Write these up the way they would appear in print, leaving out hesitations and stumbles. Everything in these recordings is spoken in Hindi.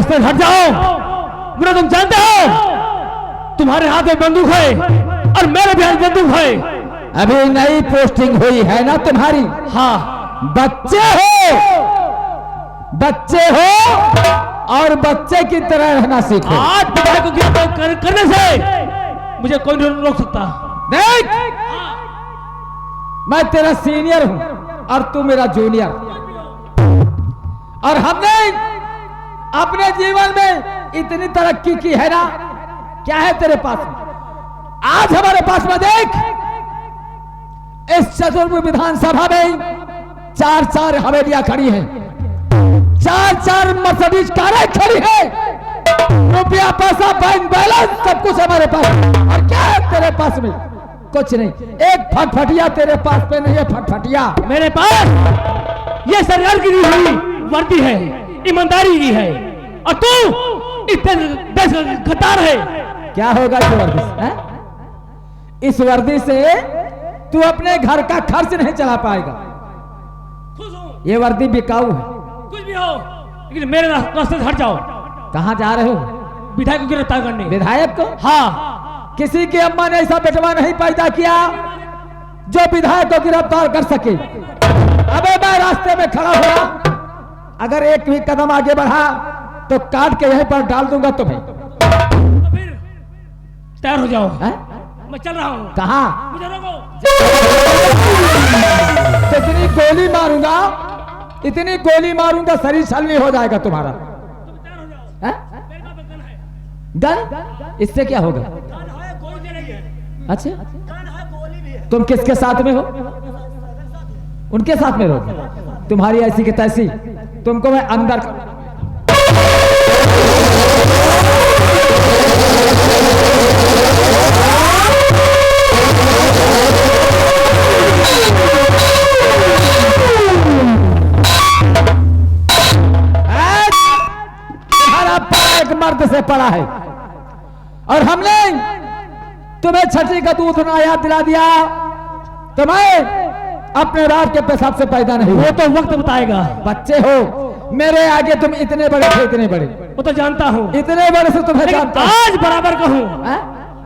रास्ते से हट जाओ। बुरा तुम जानते हो तुम्हारे हाथ में बंदूक है और मेरे भी हाथ में बंदूक है। अभी नई पोस्टिंग हुई है ना तुम्हारी? हाँ, बच्चे हो और बच्चे की तरह रहना सीखो। आज विधायक को गिरफ्तार करने से मुझे कोई नहीं रोक सकता। देख, मैं तेरा सीनियर हूं और तू मेरा जूनियर, और हमने अपने जीवन में इतनी तरक्की की है ना। क्या है तेरे पास? आज हमारे पास में देख, इस चतुर्भुज विधानसभा में 4-4 हवेलियां खड़ी हैं, 4-4 मर्सिडीज कारें खड़ी है, रुपया पैसा बैंक बैलेंस सब कुछ हमारे पास। और क्या है तेरे पास में? कुछ नहीं। एक फटफटिया तेरे पास पे नहीं है। फटफटिया मेरे पास ये सरकार की दी हुई वर्दी है, ईमानदारी की है, और तू इतने देश का गद्दार है। क्या होगा इस वर्दी से? इस वर्दी से तू अपने घर का खर्च नहीं चला पाएगा। ये वर्दी बिकाऊ है। कुछ भी हो, लेकिन मेरे रास्ते से हट जाओ। कहाँ जा रहे हो? विधायक को गिरफ्तार करने। विधायक को? हाँ, किसी की अम्मा ने ऐसा बेटवा नहीं पैदा किया जो विधायक को गिरफ्तार कर सके। अबे मैं रास्ते में खड़ा हुआ, अगर एक भी कदम आगे बढ़ा तो काट के यहीं पर डाल दूंगा तुम्हें। तो फिर तैयार हो जाओ। मैं चल रहा हूँ। कहाँ? मुझे रोको। इतनी गोली मारूंगा, इतनी गोली मारूंगा, शरीर छलनी हो जाएगा तुम्हारा। तुम तैयार हो जाओ। मेरे पास गन है। गन? इससे क्या होगा? गन है, गोली चलेगी। अच्छा, गन है, गोली भी है। तुम किसके साथ में हो? उनके साथ में रहो। तुम्हारी ऐसी की तैसी, तुमको मैं अंदर एक मर्द से पड़ा है, और हमने तुम्हें छठी का दूध ना याद दिला दिया। तुम्हें अपने बाप के पेशाब से पैदा नहीं। वो तो वक्त बताएगा। बच्चे हो, मेरे आगे तुम इतने बड़े थे, इतने बड़े। वो तो जानता हूँ, इतने बड़े से तुम्हें जानता हूं। आज बराबर कहूँ,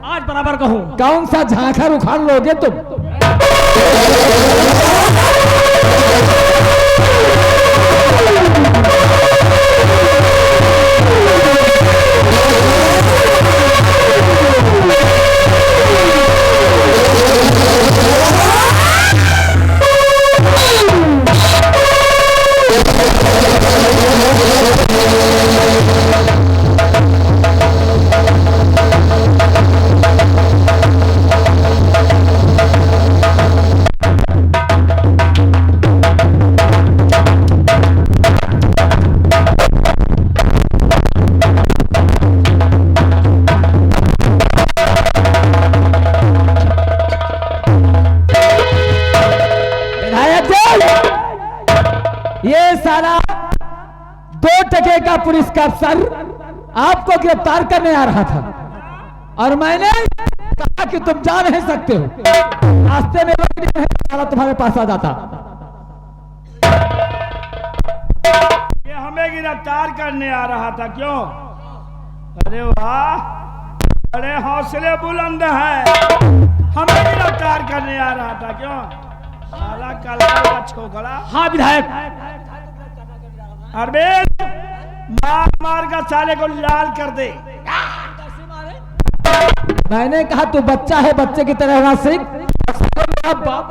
आज बराबर कहूँ। कौन सा झांखर उखाड़ लोगे तुम? ये सारा 2 टके का पुलिस का अफसर आपको गिरफ्तार करने आ रहा था, और मैंने कहा कि तुम जा नहीं सकते हो। रास्ते में सारा तुम्हारे पास आ जाता। ये हमें गिरफ्तार करने आ रहा था क्यों? अरे वाह, बड़े हौसले बुलंद हैं। हमें गिरफ्तार करने आ रहा था क्यों? साला कलकल का छोकरा। हाँ विधायक। अरविंद, मार मार का साले को लाल कर दे। मैंने कहा तू बच्चा है, बच्चे की तरह रहना सीख। मेरा बाप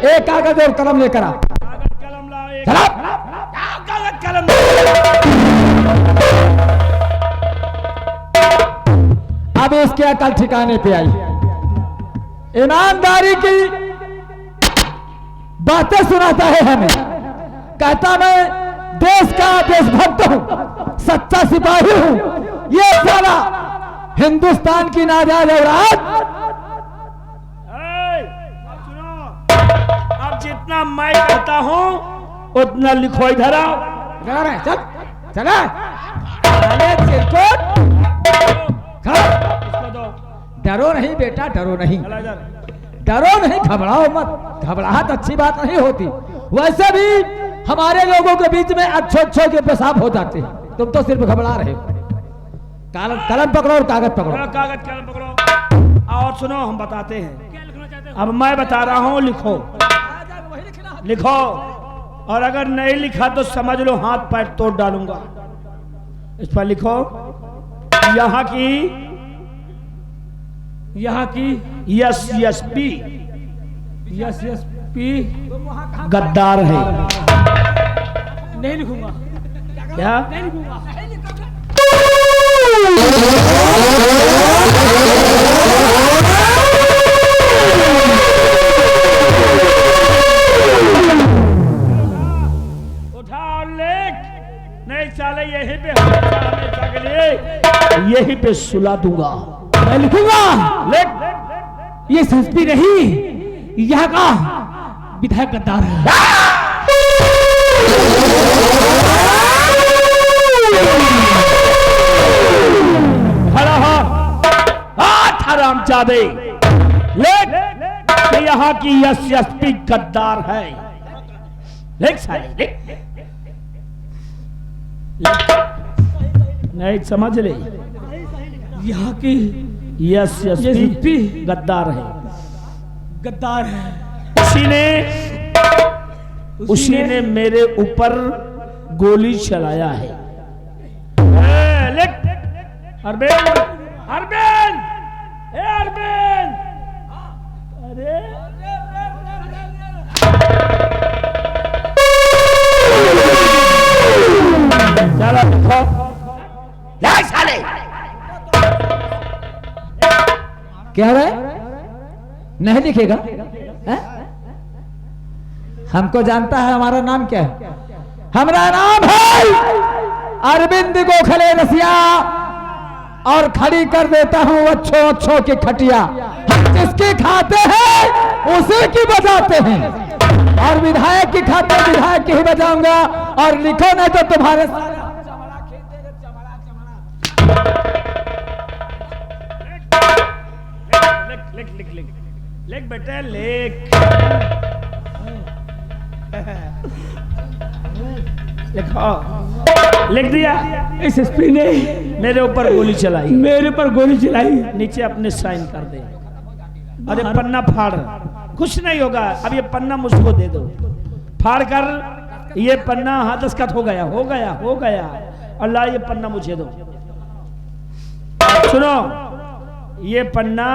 एक कागज और कलम लेकर आ। कागज कलम ला। कागज कलम। अब इसके अकल ठिकाने पे आई। ईमानदारी की बातें सुनाता है हमें, कहता मैं देश का देशभक्त हूं, सच्चा सिपाही हूं। ये सारा हिंदुस्तान की नाजायज औलाद। अब जितना मैं कहता हूं उतना लिखो इधर आओ। चला रहे चल चला अरे चिरकुट इसको दो। डरो नहीं बेटा डरो नहीं चला इधर। डरो नहीं घबराओ मत घबराहट अच्छी बात नहीं होती वैसे भी हमारे लोगों के बीच में अच्छे के पेशाब हो जाते हैं तुम तो सिर्फ घबरा रहे हो कलम पकड़ो और कागज पकड़ो चलो, कागज कलम पकड़ो और सुनो हम बताते हैं। अब मैं बता रहा हूँ लिखो लिखो और अगर नहीं लिखा तो समझ लो हाथ पैर तोड़ डालूंगा। इस पर लिखो यहाँ की एसएसपी गद्दार है। नहीं लिखूंगा। क्या नहीं लिखूंगा। उठा और लेख नहीं साले यहीं पे हमेशा के लिए यहीं पे सुला दूंगा। मैं लिखूंगा। लेख ये एसएसपी नहीं यहाँ का विधायक गद्दार है। खड़ा हो हरामजादे लेख कि यहाँ की एसएसपी गद्दार है। लेख साले लेख नहीं समझ ले यहाँ की एसएसपी गद्दार है। गद्दार है। उसी ने मेरे ऊपर गोली चलाया है। लिख अरबेन अरबेन अरबेन अरे चलो लिखो साले क्या रहा है नहीं लिखेगा है? हमको जानता है हमारा नाम क्या है हमारा नाम है अरविंद गोखले रसिया और खड़ी कर देता हूँ अच्छों की खटिया हम जिसकी खाते हैं उसी की बजाते हैं और विधायक की खाते विधायक की ही बजाऊंगा और लिखो नहीं तो तुम्हारे लिख लिख लिख लिख बेटे लिख लिखो लिख दिया। एसएसपी ने मेरे ऊपर गोली चलाई मेरे पर गोली चलाई। नीचे अपने साइन कर दे। अरे पन्ना फाड़ कुछ नहीं होगा। अब ये पन्ना मुझको दे दो फाड़ कर ये पन्ना हाँ दस्तखत हो गया हो गया हो गया। अल्लाह ये पन्ना मुझे दो। सुनो ये पन्ना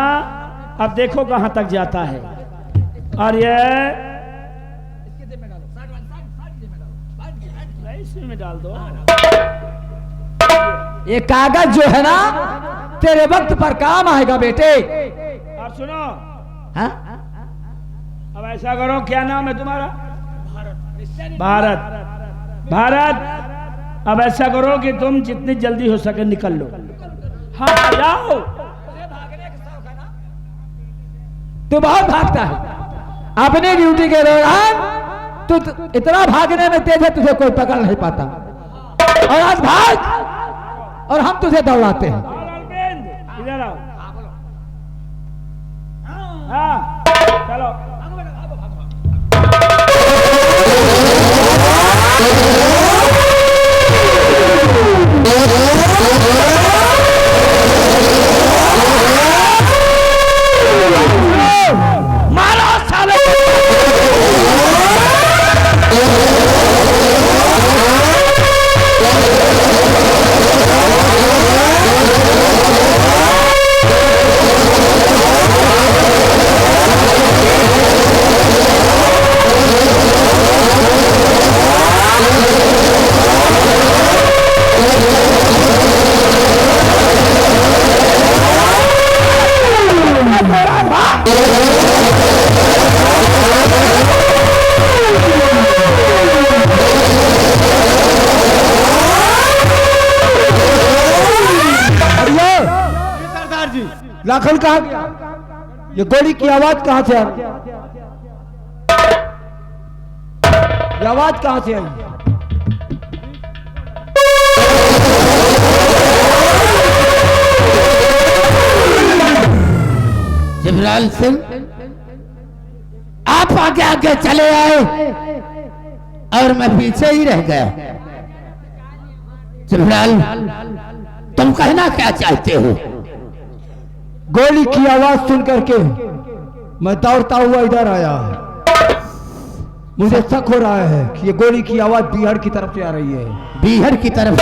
अब देखो कहां तक जाता है और ये इसमें डाल दो। ये कागज जो है ना तेरे वक्त पर काम आएगा बेटे। और सुनो हाँ? अब ऐसा करो क्या नाम है तुम्हारा भारत भारत। अब ऐसा करो कि तुम जितनी जल्दी हो सके निकल लो। हाँ जाओ। तू बहुत भागता है अपने ड्यूटी के दौरान तू इतना भागने में तेज है तुझे कोई पकड़ नहीं पाता और आज भाग और हम तुझे दौड़ाते हैं। इधर आओ। हाँ चलो मारो साले। राखल कहाँ गया? ये गोली की आवाज कहाँ से आ रही? ये आवाज कहाँ से आई? जिब्राइल सिंह, आप आगे आगे चले आए और मैं पीछे ही रह गया। जिब्राइल, तुम कहना क्या चाहते हो? गोली की आवाज सुन करके मैं दौड़ता हुआ इधर आया। मुझे शक हो रहा है कि ये गोली की आवाज बिहार की तरफ से आ रही है। बिहार की तरफ?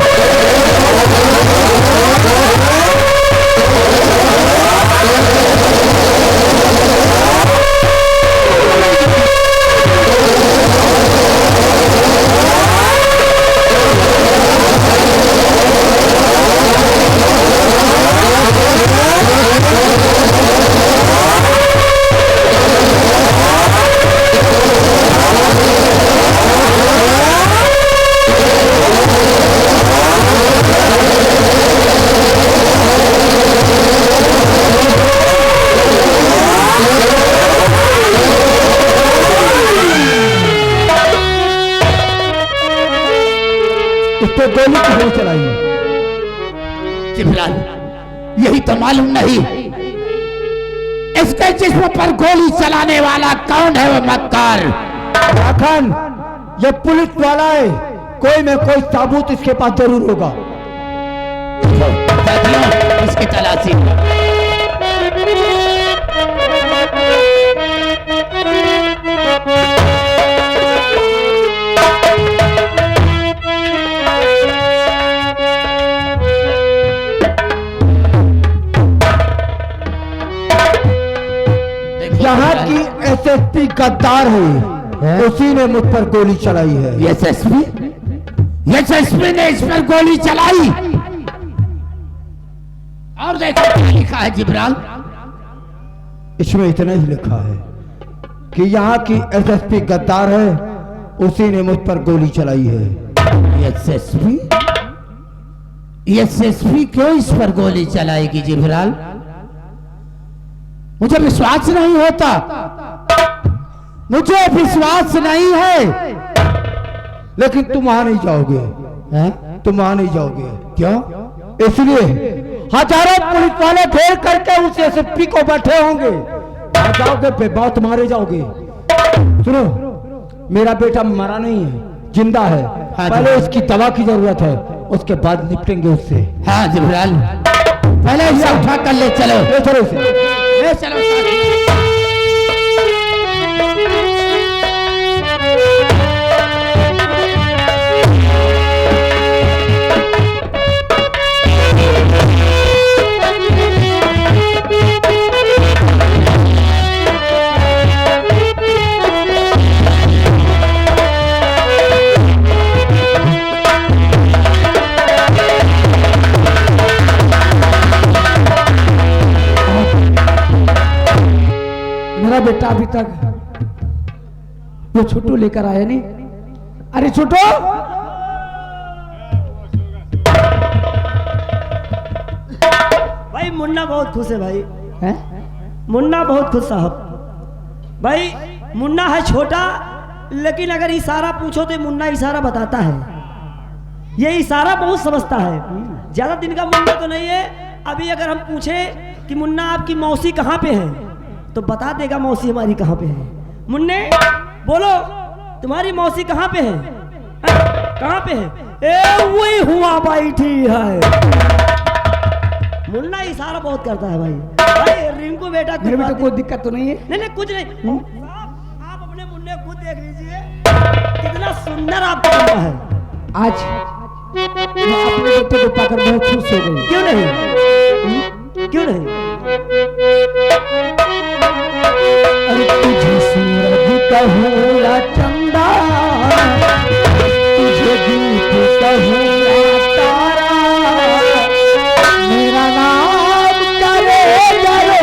तो गोली क्यों चलाई? जिब्राइल, यही तो मालूम नहीं इसके जिस्म पर गोली चलाने वाला कौन है? वो मक्कार राखन, ये पुलिस वाला है। कोई में कोई सबूत इसके पास जरूर होगा। इसकी तलाशी। यहाँ की एसएसपी गद्दार है, उसी ने मुझ पर गोली चलाई है। एसएसपी ने इस पर गोली चलाई? और देखो क्या लिखा है जिब्राइल। इसमें इतना ही लिखा है कि यहाँ की एसएसपी गद्दार है, उसी ने मुझ पर गोली चलाई है। एसएसपी क्यों इस पर गोली चलाएगी जिब्राइल? मुझे विश्वास नहीं होता, मुझे विश्वास नहीं है। लेकिन तुम वहां नहीं जाओगे, तुम वहां नहीं जाओगे। क्यों? इसलिए हजारों पुलिस वाले घेर करके उस एसएसपी को बैठे होंगे। वहां जाओगे बेबात मारे जाओगे। सुनो, मेरा बेटा मरा नहीं है, जिंदा है। पहले इसकी दवा की जरूरत है, उसके बाद निपटेंगे उससे। हाँ जिब्राइल, पहले इसे उठा कर ले चलो। ले चलो इसे, ले चलो साथी। मेरा बेटा अभी तक वो छोटू लेकर आया नहीं। अरे छोटू, भाई मुन्ना बहुत खुश है भाई। है? मुन्ना बहुत खुश साहब। भाई मुन्ना है छोटा, लेकिन अगर इशारा पूछो तो मुन्ना इशारा बताता है। ये इशारा बहुत समझता है। ज्यादा दिन का मुन्ना तो नहीं है। अभी अगर हम पूछे कि मुन्ना आपकी मौसी कहाँ पे है, तो बता देगा मौसी हमारी कहाँ पे है। मुन्ने बोलो, तुम्हारी मौसी कहाँ पे है? कहाँ पे है? ए वही हुआ बैठी है। मुन्ना इशारा बहुत करता है भाई। भाई रिंकू बेटा, मेरे बेटे कोई दिक्कत तो नहीं है? नहीं कुछ नहीं। आप अपने मुन्ने खुद देख लीजिए कितना सुंदर आपका मुन्ना है। आज मैं अपने बेटे को पाकर बहुत खुश हो गई। क्यों नहीं? क्यों नहीं? अरे तुझे सूरज कहूँ या चंदा, तुझे दीप कहूँ या तारा, मेरा नाम करे जरूर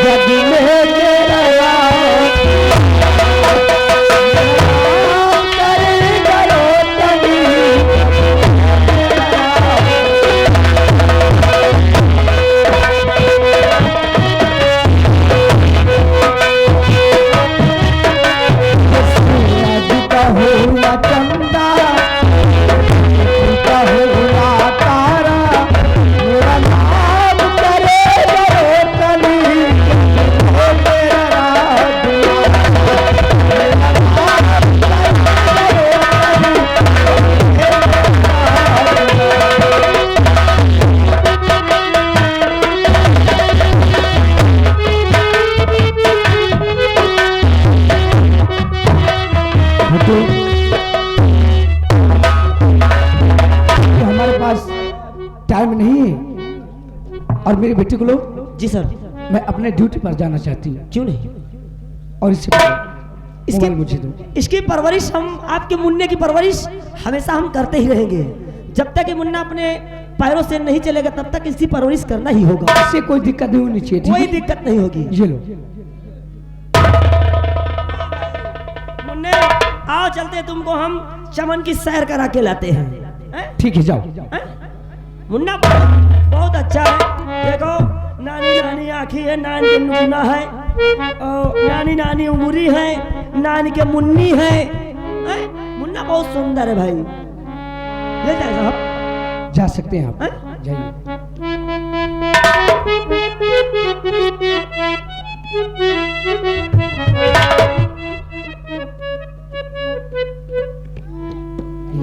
जग में तेरा नाम करे जरूर। हटो। हमारे पास टाइम नहीं है और मेरे बेटे को लो। जी सर। मैं अपने ड्यूटी पर जाना चाहती हूँ। क्यों नहीं? और इससे इसकी मुझे दो। इसकी परवरिश हम आपके मुन्ने की परवरिश हमेशा हम करते ही रहेंगे। जब तक ये मुन्ना अपने पैरों से नहीं चलेगा तब तक इसकी परवरिश करना ही होगा। इससे कोई दिक्कत नहीं होनी चाहिए। कोई दिक्कत नहीं होगी। ये लो। मुन्ने आओ चलते तुमको हम चमन की सैर करा के लाते हैं। ठीक है जाओ। मुन्ना बहुत अच्छा है। देखो नानी नानी आँखी है, नानी के नुना है, और नानी नानी उंगली है, नानी के मुन्नी है। मुन्ना बहुत सुंदर है भाई। ले जाए साहब। जा सकते हैं आप। जाइए।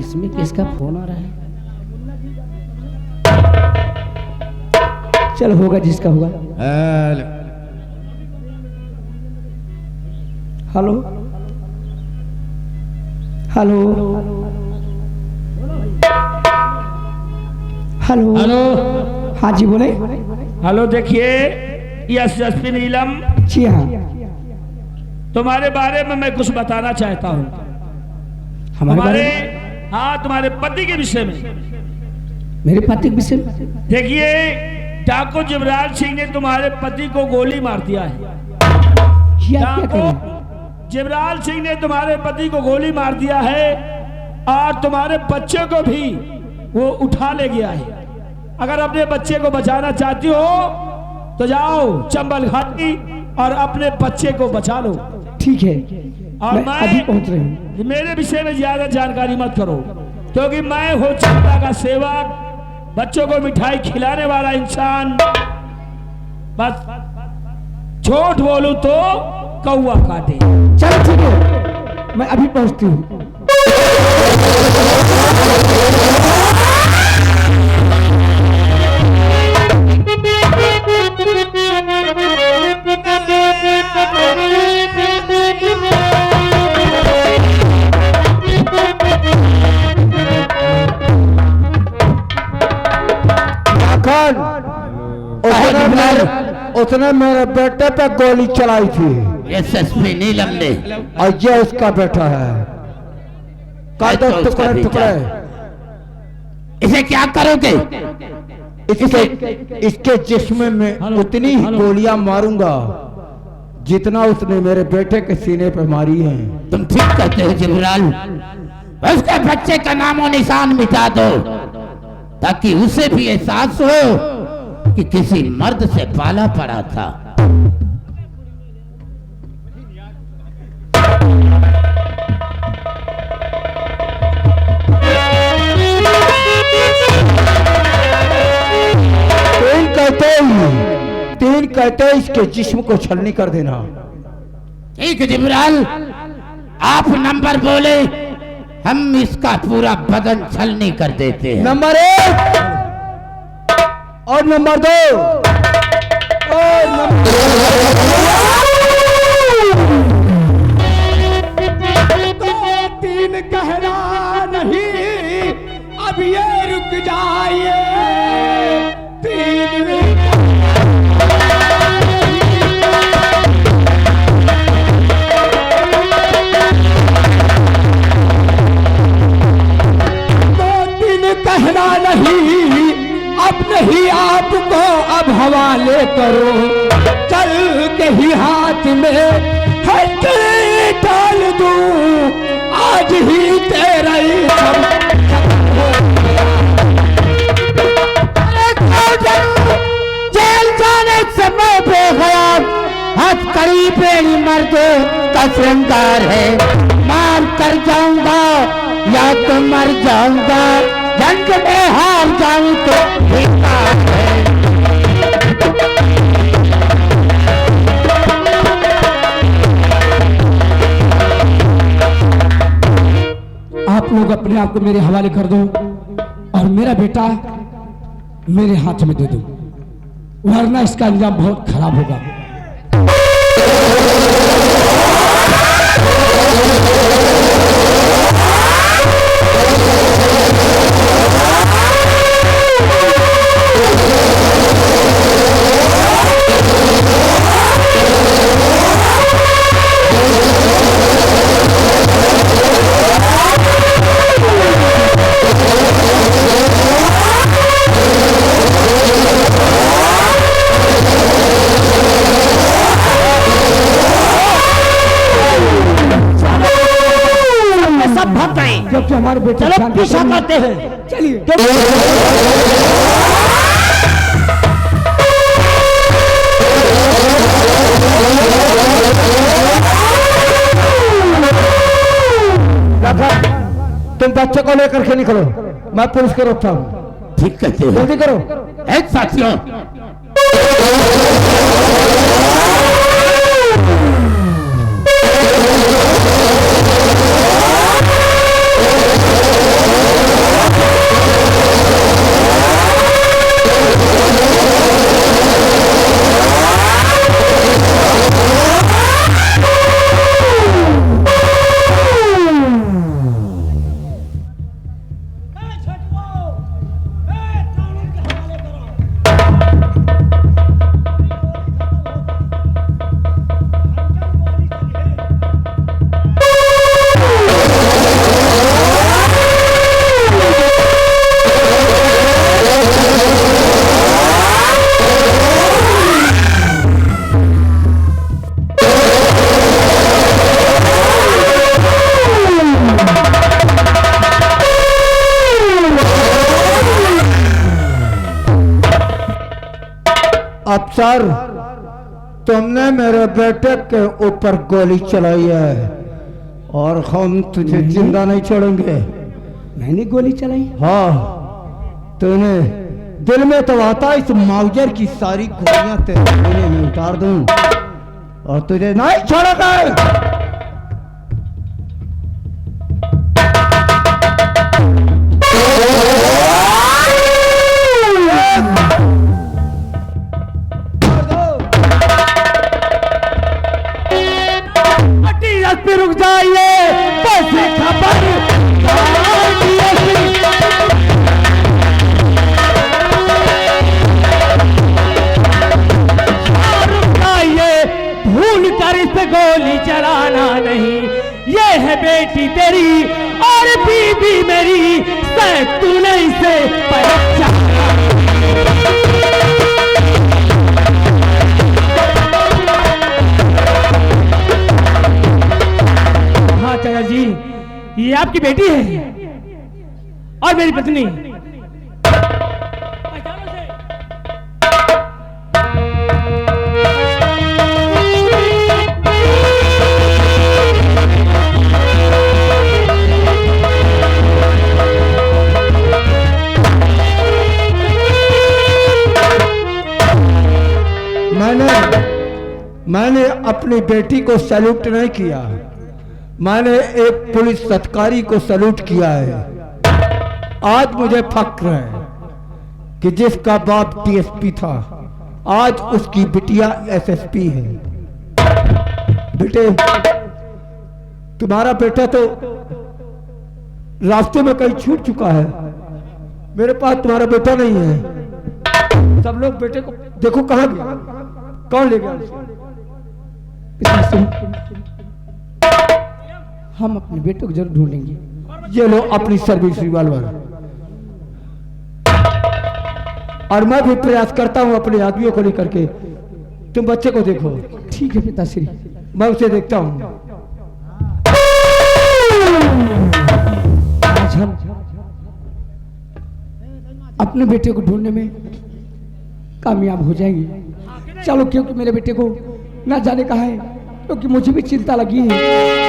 इसमें किसका फोन आ रहा है? चल होगा जिसका होगा। Hello hello hello hello. हाँ जी बोले। हेलो देखिए, यस एसपी नीलम, जी हाँ। तुम्हारे बारे में मैं कुछ बताना चाहता हूँ। हमारे बारे तुम्हारे में? हाँ, तुम्हारे पति के विषय में। मेरे पति के विषय में? देखिए, डाकू जिब्राल सिंह ने तुम्हारे पति को गोली मार दिया है। क्या डाकू करें? जिब्राल सिंह ने तुम्हारे पति को गोली मार दिया है और तुम्हारे बच्चे को भी वो उठा ले गया है। अगर अपने बच्चे को बचाना चाहती हो तो जाओ चंबल घाटी और अपने बच्चे को बचा लो। ठीक है, और मैं अभी पहुंच रही हूँ। मेरे विषय में ज्यादा जानकारी मत करो, क्योंकि मैं हूँ जनता का सेवक, बच्चों को मिठाई खिलाने वाला इंसान। बस झूठ बोलूं तो कौवा काटे। चल ठीक है, मैं अभी पहुंचती हूँ। उसने मेरे बेटे पे गोली चलाई थी। एसएसपी नीलम ने। और ये उसका बेटा है। कर दो टुकड़े टुकड़े। इसे क्या करोगे? इसके जिस्म में उतनी ही गोलियां मारूंगा जितना उसने मेरे बेटे के सीने पे मारी है। तुम ठीक कहते हो जिब्राल। उसके बच्चे का नामो निशान मिटा दो ताकि उसे भी एहसास हो कि किसी मर्द से पाला पड़ा था। तीन कहते इसके जिस्म को छलनी कर देना। ठीक है जिब्राल, आप नंबर बोले, हम इसका पूरा बदन छलनी कर देते हैं। नंबर 1 और नंबर 2 और तीन कहना नहीं, अब ये रुक जाइए। तीन कहना नहीं, अब नहीं आपको अब हवाले करो। चल के ही हाथ में हथकड़ी डाल दूं, आज ही तेरा ही जेल जाने समय बेखयाल हथकड़ी पे मर्द का श्रृंगार है। मार कर जाऊंगा या तो मर जाऊंगा, जंग में हार जाऊं तो बेकार है। आप लोग अपने आप को मेरे हवाले कर दो और मेरा बेटा मेरे हाथ में दे दो, वरना इसका अंजाम बहुत खराब होगा। जबकि हमारे बेटे चलो पीछा करते हैं। चलिए। तुम बच्चे को लेकर के निकलो, मैं पुलिस को रोकता हूँ। ठीक कहते हो। जल्दी करो। एक साथियों, अफसर, तुमने मेरे बेटे के ऊपर गोली चलाई है और हम तुझे जिंदा नहीं छोड़ेंगे। मैंने गोली चलाई? हाँ, तूने दिल में तो आता इस माउजर की सारी गोलियां तेरे सीने में उतार दूं और तुझे नहीं छोड़ेगा। पे रुक जाइए, पैसे खबर रुक जाइए, भूल कर इस पे गोली चलाना नहीं। ये है बेटी तेरी और बीबी मेरी, शायद तूने इसे पहचाना। चाचा जी, ये आपकी बेटी है और मेरी पत्नी। मैंने अपनी बेटी को सैल्यूट नहीं किया, मैंने एक पुलिस अधिकारी को सैल्यूट किया है। आज मुझे फक्र है कि जिसका बाप डीएसपी था, आज उसकी बिटिया एसएसपी है। बेटे, तुम्हारा बेटा तो रास्ते में कहीं छूट चुका है। मेरे पास तुम्हारा बेटा नहीं है। सब लोग बेटे को देखो कहाँ गया, कौन ले गया? हम अपने बेटे को जरूर ढूंढेंगे। ये लो अपनी सर्विस रिवॉल्वर, और मैं भी प्रयास करता हूं अपने आदमियों को लेकर के। तुम बच्चे को देखो। ठीक है पिताश्री, मैं उसे देखता हूं। आज हम अपने बेटे को ढूंढने में कामयाब हो जाएंगे। चलो, क्योंकि मेरे बेटे को ना जाने कहा है, क्योंकि मुझे भी चिंता लगी है।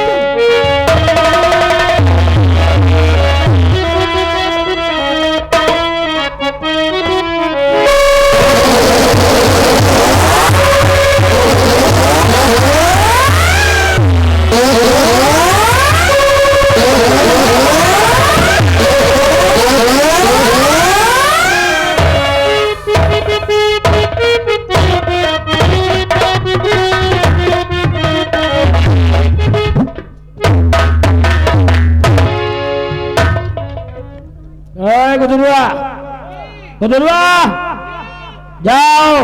जाओ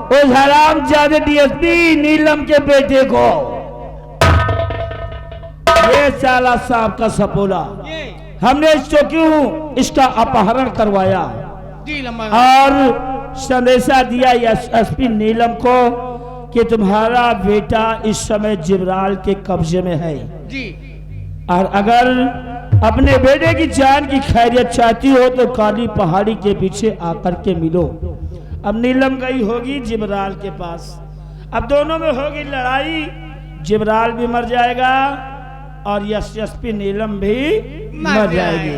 उस हरामजादे डीएसपी नीलम के बेटे को, ये साला साहब का सपोला, हमने इसको क्यों इसका अपहरण करवाया और संदेशा दिया एसपी नीलम को कि तुम्हारा बेटा इस समय जिब्राल के कब्जे में है, और अगर अपने बेटे की जान की खैरियत चाहती हो तो काली पहाड़ी के पीछे आकर के मिलो। अब नीलम गई होगी जिब्राल के पास, अब दोनों में होगी लड़ाई, जिब्राल भी मर जाएगा और यशस्वी नीलम भी मर जाएगी।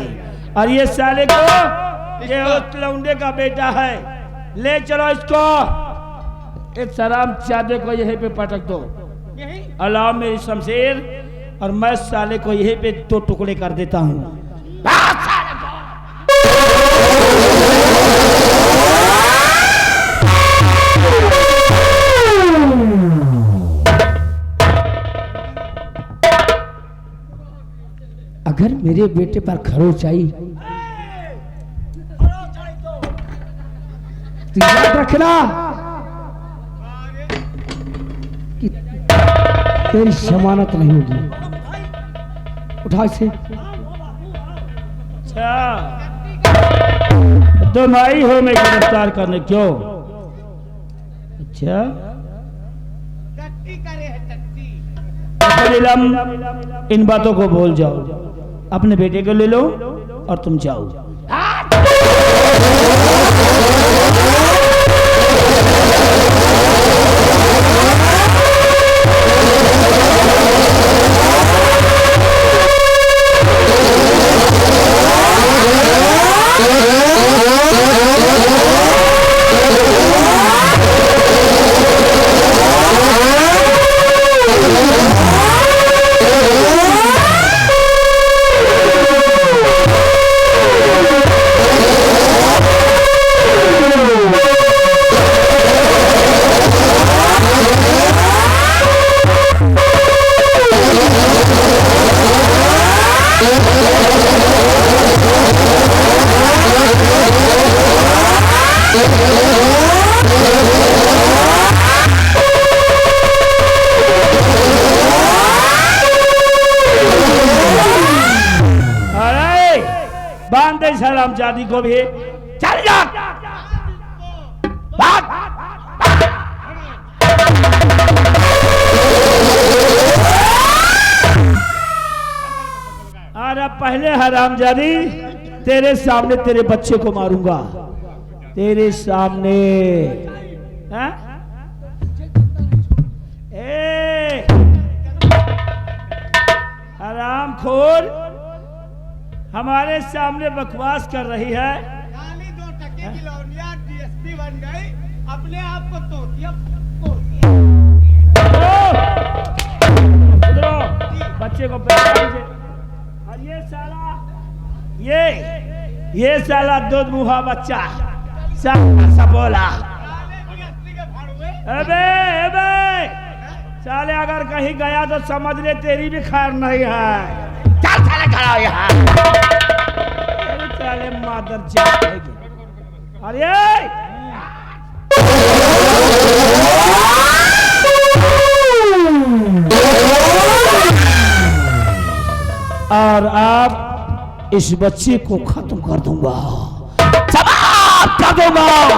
और ये साले को, ये लौंडे का बेटा है, ले चलो इसको, इस शराब चादे को यहीं पे पटक दो, अलाव मेरी शमशेर, और मैं साले को यहीं पे 2 टुकड़े कर देता हूँ। अगर मेरे बेटे पर खरोच आई तो याद रखना कि तेरी जमानत नहीं होगी। उठा इसे। अच्छा, तुम आई हो मैं गिरफ्तार करने, क्यों? अच्छा, नीलम इन बातों को भूल जाओ, अपने बेटे को ले लो और तुम जाओ। हरामजादी को भी चल जा। और अब पहले हरामजादी तेरे सामने तेरे बच्चे को मारूंगा, तेरे सामने। हरामखोर हमारे सामने बकवास कर रही है। खाली 2 टके की लौंडिया डीएसपी बन गई, अपने आप को तोतिया। बच्चे को पहले। और ये साला दूध मुहा बच्चा सब बोला। अबे साले अगर कहीं गया तो समझ ले तेरी भी खैर नहीं है। चल साले खड़ा हो यहाँ। साले मादर जात। अरे और अब इस बच्चे को खत्म कर दूंगा, समाप्त कर दूंगा।